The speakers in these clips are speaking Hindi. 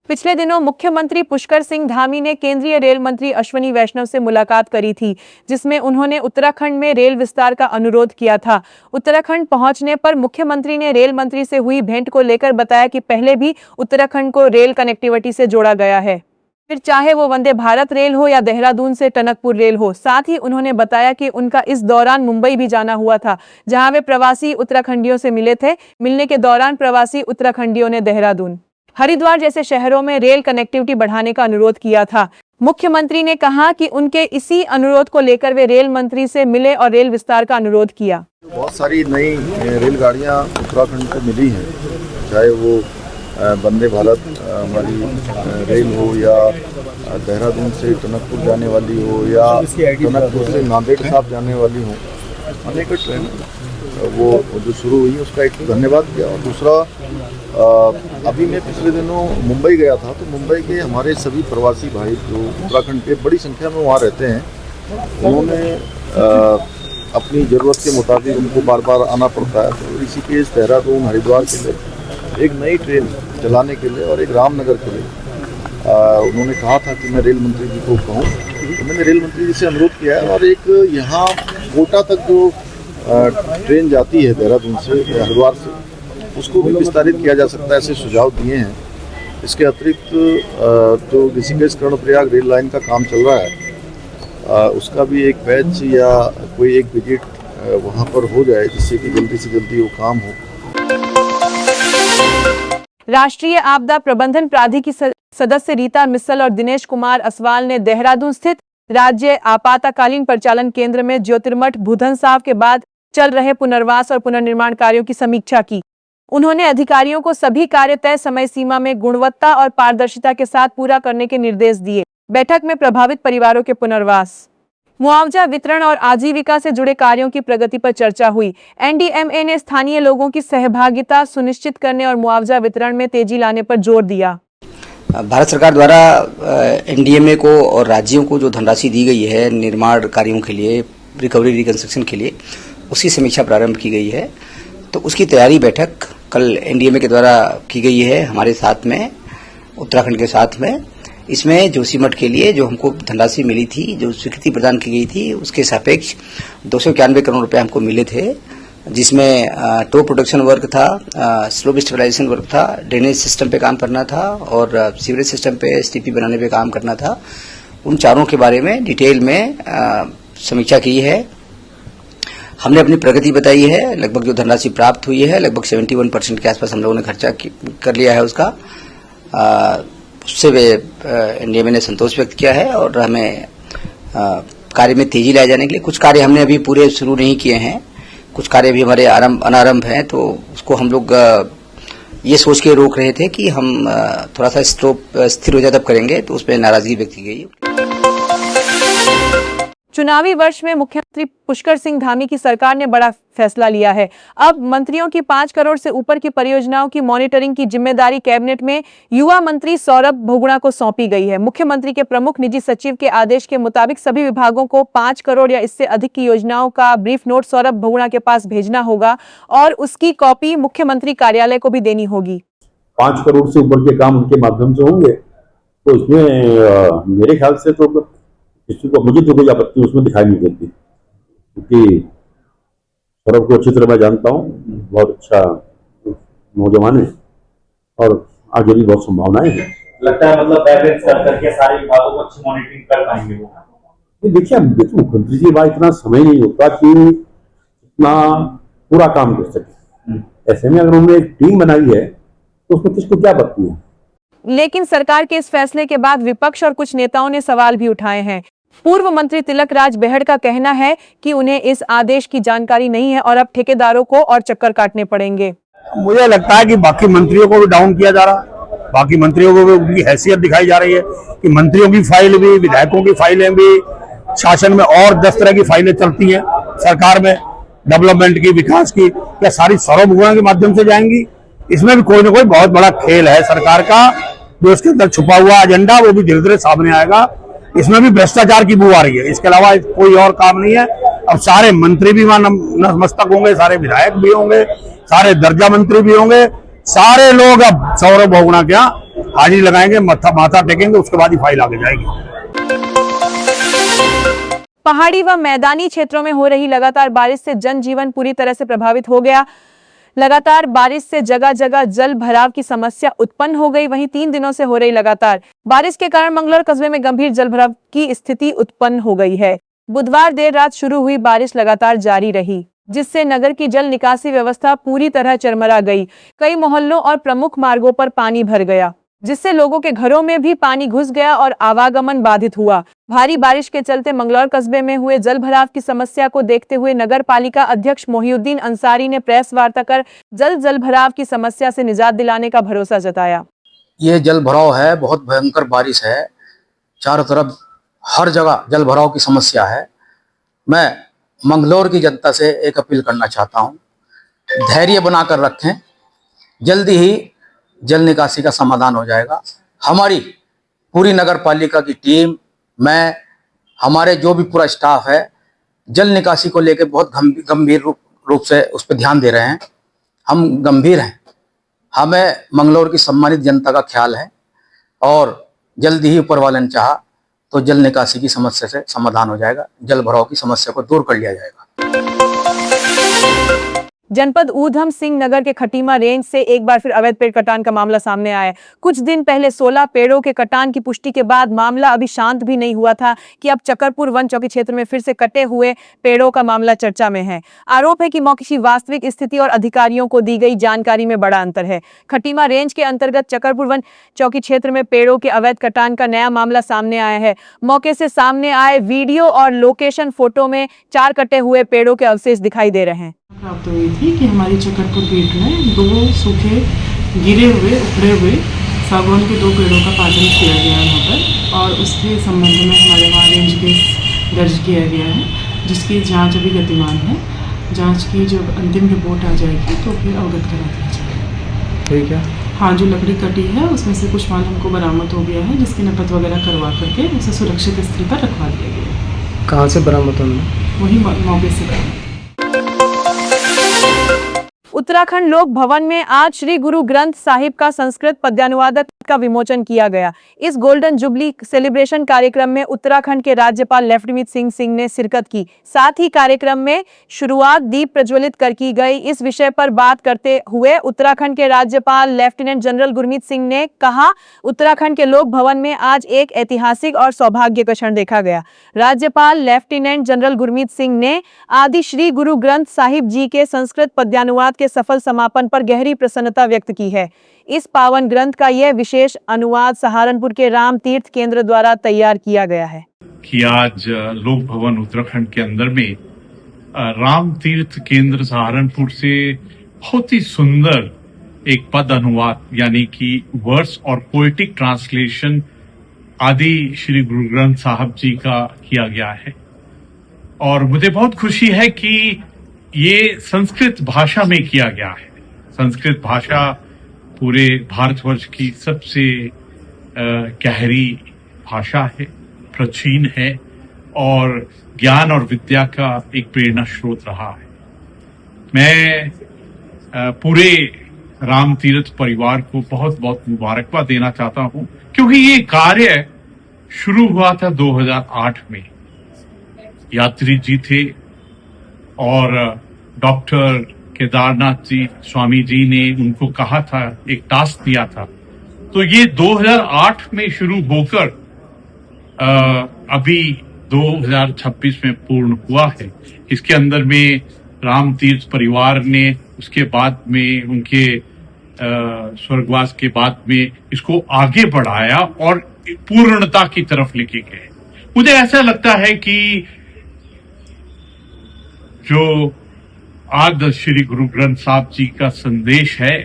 पिछले दिनों मुख्यमंत्री पुष्कर सिंह धामी ने केंद्रीय रेल मंत्री अश्विनी वैष्णव से मुलाकात करी थी, जिसमें उन्होंने उत्तराखंड में रेल विस्तार का अनुरोध किया था। उत्तराखंड पहुंचने पर मुख्यमंत्री ने रेल मंत्री से हुई भेंट को लेकर बताया कि पहले भी उत्तराखंड को रेल कनेक्टिविटी से जोड़ा गया है, फिर चाहे वो वंदे भारत रेल हो या देहरादून से टनकपुर रेल हो। साथ ही उन्होंने बताया कि उनका इस दौरान मुंबई भी जाना हुआ था, जहां वे प्रवासी उत्तराखंडियों से मिले थे। मिलने के दौरान प्रवासी उत्तराखंडियों ने देहरादून, हरिद्वार जैसे शहरों में रेल कनेक्टिविटी बढ़ाने का अनुरोध किया था। मुख्यमंत्री ने कहा कि उनके इसी अनुरोध को लेकर वे रेल मंत्री से मिले और रेल विस्तार का अनुरोध किया। बहुत सारी नई रेलगाड़ियां उत्तराखंड को मिली हैं, चाहे वो वंदे भारत हमारी रेल हो या देहरादून से टनकपुर जाने वाली हो या टनकपुर से नांदेड़ साहब जाने वाली हो। अनेक ट्रेन वो जो शुरू हुई उसका एक धन्यवाद किया। और दूसरा, अभी मैं पिछले दिनों मुंबई गया था, तो मुंबई के हमारे सभी प्रवासी भाई जो उत्तराखंड के बड़ी संख्या में वहाँ रहते हैं, उन्होंने अपनी ज़रूरत के मुताबिक उनको बार बार आना पड़ता है, तो ऋषिकेश, देहरादून, हरिद्वार के लिए एक नई ट्रेन चलाने के लिए और एक रामनगर के लिए उन्होंने कहा था कि मैं रेल मंत्री जी को कहूँ, तो मैंने रेल मंत्री जी से अनुरोध किया है। और एक यहाँ कोटा तक जो ट्रेन जाती है देहरादून से हरिद्वार से, उसको भी विस्तारित किया जा सकता है, ऐसे सुझाव दिए हैं। इसके अतिरिक्त जो ऋषिकेश कर्णप्रयाग रेल लाइन का काम चल रहा है, उसका भी एक बैच या कोई एक विजिट वहाँ पर हो जाए, जिससे कि जल्दी से जल्दी वो काम हो। राष्ट्रीय आपदा प्रबंधन प्राधिकरण की सदस्य रीता मिस्सल और दिनेश कुमार असवाल ने देहरादून स्थित राज्य आपातकालीन परिचालन केंद्र में ज्योतिर्मठ भूधन साहब के बाद चल रहे पुनर्वास और पुनर्निर्माण कार्यों की समीक्षा की। उन्होंने अधिकारियों को सभी कार्य तय समय सीमा में गुणवत्ता और पारदर्शिता के साथ पूरा करने के निर्देश दिए। बैठक में प्रभावित परिवारों के पुनर्वास, मुआवजा वितरण और आजीविका से जुड़े कार्यों की प्रगति पर चर्चा हुई। एनडीएमए ने स्थानीय लोगों की सहभागिता सुनिश्चित करने और मुआवजा वितरण में तेजी लाने पर जोर दिया। भारत सरकार द्वारा एनडीएमए को और राज्यों को जो धनराशि दी गई है निर्माण कार्यों के लिए, रिकवरी रिकंस्ट्रक्शन के लिए, उसकी समीक्षा प्रारंभ की गई है। तो उसकी तैयारी बैठक कल एनडीएमए के द्वारा की गई है हमारे साथ में, उत्तराखंड के साथ में। इसमें जोशीमठ के लिए जो हमको धनराशि मिली थी, जो स्वीकृति प्रदान की गई थी, उसके सापेक्ष 291 करोड़ रुपए हमको मिले थे, जिसमें टो प्रोटेक्शन वर्क था, स्लोप स्टेबलाइजेशन वर्क था, ड्रेनेज सिस्टम पे काम करना था और सीवरेज सिस्टम पे एसटीपी बनाने पे काम करना था। उन चारों के बारे में डिटेल में समीक्षा की है। हमने अपनी प्रगति बताई है। लगभग जो धनराशि प्राप्त हुई है, लगभग 71% के आसपास हम लोगों ने खर्चा कर लिया है उसका। उससे वे एनडीएमए ने संतोष व्यक्त किया है और हमें कार्य में तेजी लाए जाने के लिए, कुछ कार्य हमने अभी पूरे शुरू नहीं किए हैं, कुछ कार्य भी हमारे अनारंभ हैं, तो उसको हम लोग ये सोच के रोक रहे थे कि हम थोड़ा सा स्थिर हो जाए तब करेंगे, तो उस पर नाराजगी व्यक्त की गई। चुनावी वर्ष में मुख्यमंत्री पुष्कर सिंह धामी की सरकार ने बड़ा फैसला लिया है। अब मंत्रियों की 5 करोड़ से ऊपर की परियोजनाओं की मॉनिटरिंग की जिम्मेदारी कैबिनेट में युवा मंत्री सौरभ बहुगुणा को सौंपी गई है। मुख्यमंत्री के प्रमुख निजी सचिव के आदेश के मुताबिक सभी विभागों को 5 करोड़ या इससे अधिक की योजनाओं का ब्रीफ नोट सौरभ बहुगुणा के पास भेजना होगा और उसकी कॉपी मुख्यमंत्री कार्यालय को भी देनी होगी। 5 करोड़ से ऊपर के काम उनके माध्यम से होंगे, तो इसमें मेरे ख्याल से तो किसी को, मुझे तो कोई आपत्ति उसमें दिखाई नहीं देती, क्योंकि सौरभ को अच्छी तरह मैं जानता हूँ, बहुत अच्छा नौजवान है और आगे भी बहुत संभावनाएं हैं। लगता है मतलब बैलेंस करके सारे विभागों को अच्छी मॉनिटरिंग कर पाएंगे वो। देखिए मुख्यमंत्री जी वहाँ इतना समय नहीं होता कि इतना पूरा काम कर सके। ऐसे में अगर उन्होंने एक टीम बनाई है तो उसमें किसको क्या आपत्ति है। लेकिन सरकार के इस फैसले के बाद विपक्ष और कुछ नेताओं ने सवाल भी उठाए हैं। पूर्व मंत्री तिलक राज बेहड़ का कहना है कि उन्हें इस आदेश की जानकारी नहीं है और अब ठेकेदारों को और चक्कर काटने पड़ेंगे। मुझे लगता है कि बाकी मंत्रियों को भी डाउन किया जा रहा है, बाकी मंत्रियों को भी उनकी हैसियत दिखाई जा रही है कि मंत्रियों की फाइल भी, विधायकों की फाइलें भी, शासन में और 10 तरह की फाइलें चलती हैं सरकार में, डेवलपमेंट की, विकास की, क्या सारी सौरभ बहुगुणा के माध्यम से जाएंगी? इसमें भी कोई ना कोई बहुत बड़ा खेल है सरकार का, जो इसके अंदर छुपा हुआ एजेंडा वो भी धीरे धीरे सामने आएगा। इसमें भी भ्रष्टाचार की बू आ रही है, इसके अलावा कोई और काम नहीं है। अब सारे मंत्री भी वहां नतमस्तक होंगे, सारे विधायक भी होंगे, सारे दर्जा मंत्री भी होंगे, सारे लोग अब सौरभ बहुगुणा क्या हाजिरी लगाएंगे, माथा टेकेंगे, उसके बाद ही फाइल आगे जाएगी। पहाड़ी व मैदानी क्षेत्रों में हो रही लगातार बारिश से जनजीवन पूरी तरह से प्रभावित हो गया। लगातार बारिश से जगह जगह जल भराव की समस्या उत्पन्न हो गई। वहीं 3 दिनों से हो रही लगातार बारिश के कारण मंगलौर कस्बे में गंभीर जल भराव की स्थिति उत्पन्न हो गई है। बुधवार देर रात शुरू हुई बारिश लगातार जारी रही, जिससे नगर की जल निकासी व्यवस्था पूरी तरह चरमरा गई। कई मोहल्लों और प्रमुख मार्गों पर पानी भर गया, जिससे लोगों के घरों में भी पानी घुस गया और आवागमन बाधित हुआ। भारी बारिश के चलते मंगलौर कस्बे में हुए जल भराव की समस्या को देखते हुए नगर पालिका अध्यक्ष मोहिउद्दीन अंसारी ने प्रेस वार्ता कर जल भराव की समस्या से निजात दिलाने का भरोसा जताया। ये जल भराव है, बहुत भयंकर बारिश है, चारों तरफ हर जगह जल भराव की समस्या है। मैं मंगलौर की जनता से एक अपील करना चाहता हूँ, धैर्य बनाकर रखें, जल्दी ही जल निकासी का समाधान हो जाएगा। हमारी पूरी नगर पालिका की टीम, मैं, हमारे जो भी पूरा स्टाफ है, जल निकासी को लेकर बहुत गंभीर रूप से उस पर ध्यान दे रहे हैं। हम गंभीर हैं, हमें मंगलौर की सम्मानित जनता का ख्याल है और जल्दी ही ऊपर वाले ने चाहा तो जल निकासी की समस्या से समाधान हो जाएगा, जल भराव की समस्या को दूर कर लिया जाएगा। जनपद ऊधम सिंह नगर के खटीमा रेंज से एक बार फिर अवैध पेड़ कटान का मामला सामने आया है। कुछ दिन पहले 16 पेड़ों के कटान की पुष्टि के बाद मामला अभी शांत भी नहीं हुआ था कि अब चकरपुर वन चौकी क्षेत्र में फिर से कटे हुए पेड़ों का मामला चर्चा में है। आरोप है कि मौके की वास्तविक स्थिति और अधिकारियों को दी गई जानकारी में बड़ा अंतर है। खटीमा रेंज के अंतर्गत चकरपुर वन चौकी क्षेत्र में पेड़ों के अवैध कटान का नया मामला सामने आया है। मौके से सामने आए वीडियो और लोकेशन फोटो में 4 कटे हुए पेड़ों के अवशेष दिखाई दे रहे हैं। प्राप्त हुई थी कि हमारी चकरपुर गेट में 2 सूखे गिरे हुए उखड़े हुए सागवान के 2 पेड़ों का पालन किया गया यहाँ पर और उसके संबंध में हमारे वहाँ रेंज केस दर्ज किया गया है, जिसकी जांच अभी गतिमान है। जांच की जब अंतिम रिपोर्ट आ जाएगी तो फिर अवगत करा दिया जाएगा। ठीक है। हाँ, जो लकड़ी कटी है उसमें से कुछ माल हमको बरामद हो गया है, जिसकी नकद वगैरह करवा करके उसे सुरक्षित स्थल पर रखवा दिया गया। कहाँ से बरामद होना? वही मौके से बरामद। उत्तराखंड लोक भवन में आज श्री गुरु ग्रंथ साहिब का संस्कृत पद्यानुवाद का विमोचन किया गया। इस गोल्डन जुबली सेलिब्रेशन कार्यक्रम में उत्तराखंड के राज्यपाल लेफ्टिनेंट सिंह ने शिरकत की। साथ ही कार्यक्रम में शुरुआत दीप प्रज्वलित कर की गई। इस विषय पर बात करते हुए उत्तराखंड के राज्यपाल लेफ्टिनेंट जनरल गुरमीत सिंह ने कहा, उत्तराखंड के लोक भवन में आज एक ऐतिहासिक और सौभाग्य का क्षण देखा गया। राज्यपाल लेफ्टिनेंट जनरल गुरमीत सिंह ने आदि श्री गुरु ग्रंथ साहिब जी के संस्कृत पद्यानुवाद के सफल समापन पर गहरी प्रसन्नता व्यक्त की है। इस पावन ग्रंथ का यह विशेष अनुवाद सहारनपुर के राम तीर्थ केंद्र द्वारा तैयार किया गया है। कि आज लोक भवन उत्तराखंड के अंदर में राम तीर्थ केंद्र सहारनपुर से बहुत ही सुंदर एक पद अनुवाद यानी कि वर्ड्स और पोएटिक ट्रांसलेशन आदि श्री गुरु ग्रंथ साहब जी का किया गया है और मुझे बहुत खुशी है कि ये संस्कृत भाषा में किया गया है। संस्कृत भाषा पूरे भारतवर्ष की सबसे गहरी भाषा है, प्राचीन है और ज्ञान और विद्या का एक प्रेरणा स्रोत रहा है। मैं पूरे राम तीर्थ परिवार को बहुत बहुत मुबारकबाद देना चाहता हूं, क्योंकि ये कार्य शुरू हुआ था 2008 में। यात्री जी थे और डॉक्टर केदारनाथ जी स्वामी जी ने उनको कहा था, एक टास्क दिया था, तो ये 2008 में शुरू होकर अभी 2026 में पूर्ण हुआ है। इसके अंदर में राम तीर्थ परिवार ने उसके बाद में उनके स्वर्गवास के बाद में इसको आगे बढ़ाया और पूर्णता की तरफ लेके गए। मुझे ऐसा लगता है कि जो आज श्री गुरु ग्रंथ साहब जी का संदेश है,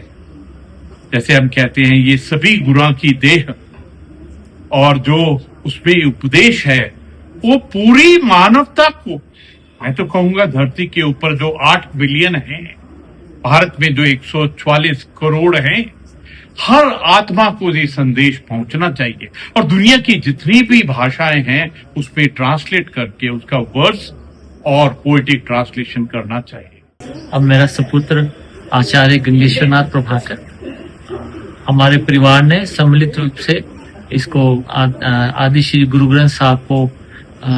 जैसे हम कहते हैं ये सभी गुरुओं की देह, और जो उसमें उपदेश है वो पूरी मानवता को, मैं तो कहूंगा धरती के ऊपर जो 8 बिलियन हैं, भारत में जो 144 करोड़ हैं, हर आत्मा को ये संदेश पहुंचना चाहिए और दुनिया की जितनी भी भाषाएं हैं उसमें ट्रांसलेट करके उसका वर्ड्स और पोएटिक ट्रांसलेशन करना चाहिए। अब मेरा सुपुत्र आचार्य गंगेश्वरनाथ प्रभाकर हमारे परिवार ने सम्मिलित रूप से इसको आदि श्री गुरु ग्रंथ साहब को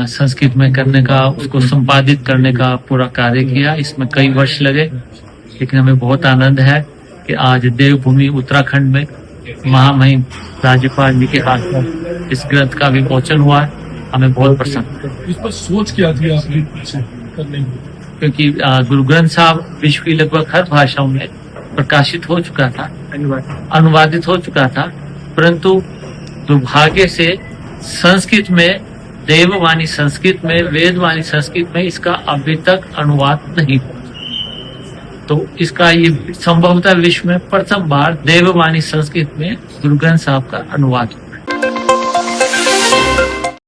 संस्कृत में करने का, उसको संपादित करने का पूरा कार्य किया। इसमें कई वर्ष लगे, लेकिन हमें बहुत आनंद है कि आज देवभूमि उत्तराखंड में महामहिम राज्यपाल जी के हाथ में इस ग्रंथ का विमोचन हुआ है। हमें बहुत प्रसन्न है। इस पर सोच क्या थी आपकी करने की? क्योंकि गुरु ग्रंथ साहब विश्व की लगभग हर भाषाओं में प्रकाशित हो चुका था, अनुवादित हो चुका था, परंतु दुर्भाग्य से संस्कृत में, देववाणी संस्कृत में, वेदवाणी संस्कृत में इसका अभी तक अनुवाद नहीं हुआ। तो इसका ये संभवतः विश्व में प्रथम बार देववाणी संस्कृत में गुरु ग्रंथ साहब का अनुवाद हुआ।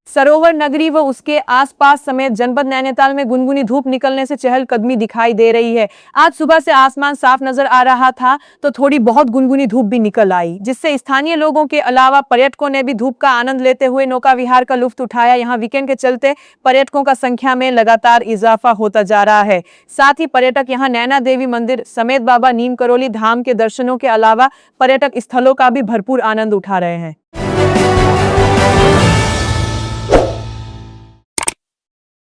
सरोवर नगरी व उसके आसपास समेत जनपद नैनीताल में गुनगुनी धूप निकलने से चहलकदमी दिखाई दे रही है। आज सुबह से आसमान साफ नजर आ रहा था तो थोड़ी बहुत गुनगुनी धूप भी निकल आई, जिससे स्थानीय लोगों के अलावा पर्यटकों ने भी धूप का आनंद लेते हुए नौका विहार का लुत्फ उठाया। यहाँ वीकेंड के चलते पर्यटकों का संख्या में लगातार इजाफा होता जा रहा है। साथ ही पर्यटक यहाँ नैना देवी मंदिर समेत बाबा नीम करोली धाम के दर्शनों के अलावा पर्यटक स्थलों का भी भरपूर आनंद उठा रहे हैं।